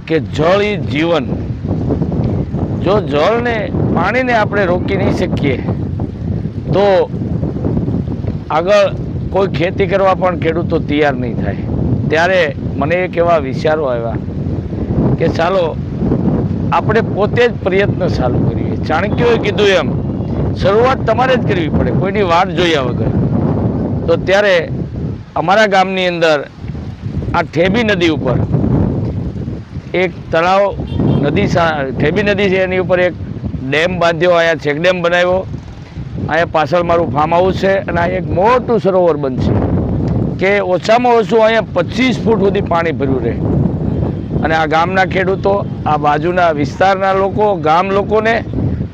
કે જળ એ જીવન. જો જળને પાણીને આપણે રોકી નહીં શકીએ તો આગળ કોઈ ખેતી કરવા પણ ખેડૂતો તૈયાર નહીં થાય. ત્યારે મને એક એવા વિચારો આવ્યા કે ચાલો આપણે પોતે જ પ્રયત્ન ચાલુ કરીએ. ચાણક્યોએ કીધું એમ શરૂઆત તમારે જ કરવી પડે, કોઈની વાટ જોયા વગર. તો ત્યારે અમારા ગામની અંદર આ ઠેબી નદી ઉપર એક તળાવ નદી ઠેબી નદી છે, એની ઉપર એક ડેમ બાંધ્યો, અહીંયા ચેક ડેમ બનાવ્યો. અહીંયા પાછળ મારું ફાર્મ હાઉસ છે અને અહીંયા એક મોટું સરોવર બનશે કે ઓછામાં ઓછું અહીંયા 25 ફૂટ સુધી પાણી ભર્યું રહે. અને આ ગામના ખેડૂતો, આ બાજુના વિસ્તારના લોકો, ગામ લોકોને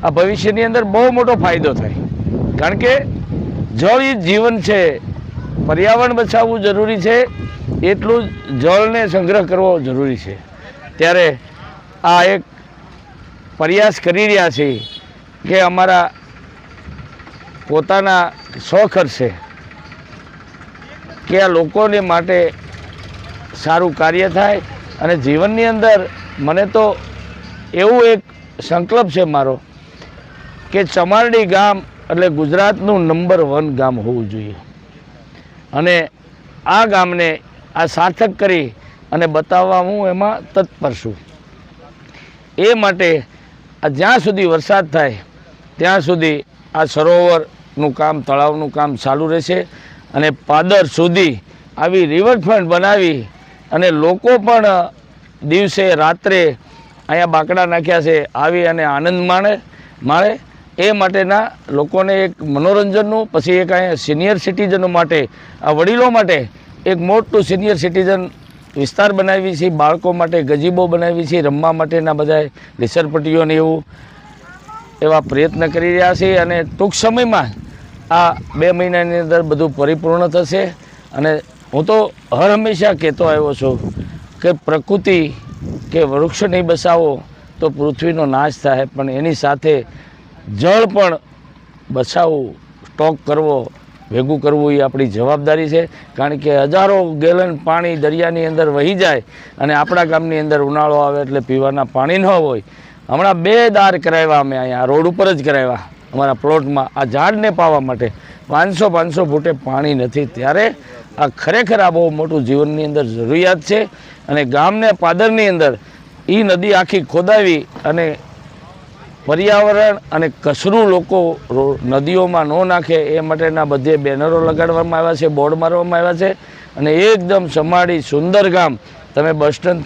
આ ભવિષ્યની અંદર બહુ મોટો ફાયદો થાય. કારણ કે જળ એ જીવન છે. પર્યાવરણ બચાવવું જરૂરી છે, એટલું જ જળને સંગ્રહ કરવો જરૂરી છે. ત્યારે આ એક પ્રયાસ કરી રહ્યા છે કે અમારા પોતાના સ્વખર્ચે કે આ લોકોને માટે સારું કાર્ય થાય. અને જીવનની અંદર મને તો એવું એક સંકલ્પ છે મારો કે ચમારડી ગામ એટલે ગુજરાતનું નંબર 1 ગામ હોવું જોઈએ. અને આ ગામને આ સાર્થક કરી અને બતાવવા હું એમાં તત્પર છું. એ માટે આ જ્યાં સુધી વરસાદ થાય ત્યાં સુધી આ સરોવરનું કામ, તળાવનું કામ ચાલુ રહેશે. અને પાદર સુધી આવી રિવરફ્રન્ટ બનાવી અને લોકો પણ દિવસે રાત્રે અહીંયા બાકડા નાખ્યા છે, આવી અને આનંદ માણે. એ માટેના લોકોને એક મનોરંજનનું, પછી એક અહીંયા સિનિયર સિટીઝનો માટે, આ વડીલો માટે એક મોટું સિનિયર સિટીઝન વિસ્તાર બનાવી છે. બાળકો માટે ગજીબો બનાવી છે, રમવા માટેના બધા લીસરપટ્ટીઓને એવું એવા પ્રયત્ન કરી રહ્યા છે. અને ટૂંક સમયમાં આ 2 મહિનાની અંદર બધું પરિપૂર્ણ થશે. અને હું તો હર હંમેશા કહેતો આવ્યો છું કે પ્રકૃતિ કે વૃક્ષ નહીં બસાવો તો પૃથ્વીનો નાશ થાય, પણ એની સાથે જળ પણ બચાવવું, સ્ટોક કરવો, ભેગું કરવું એ આપણી જવાબદારી છે. કારણ કે હજારો ગેલન પાણી દરિયાની અંદર વહી જાય અને આપણા ગામની અંદર ઉનાળો આવે એટલે પીવાના પાણી ન હોય. હમણાં 2 દાર કરાવ્યા અમે અહીંયા રોડ ઉપર જ કરાવ્યા અમારા પ્લોટમાં. આ ઝાડને પાવા માટે 500 ફૂટે પાણી નથી. ત્યારે આ ખરેખર આ બહુ મોટું જીવનની અંદર જરૂરિયાત છે. અને ગામને પાદરની અંદર એ નદી આખી ખોદાવી અને પર્યાવરણ અને કચરું લોકો નદીઓમાં ન નાખે એ માટેના બધે બેનરો લગાડવામાં આવ્યા છે, બોર્ડ મારવામાં આવ્યા છે. અને એકદમ સમાડી સુંદર ગામ. તમે બસ સ્ટેન્ડથી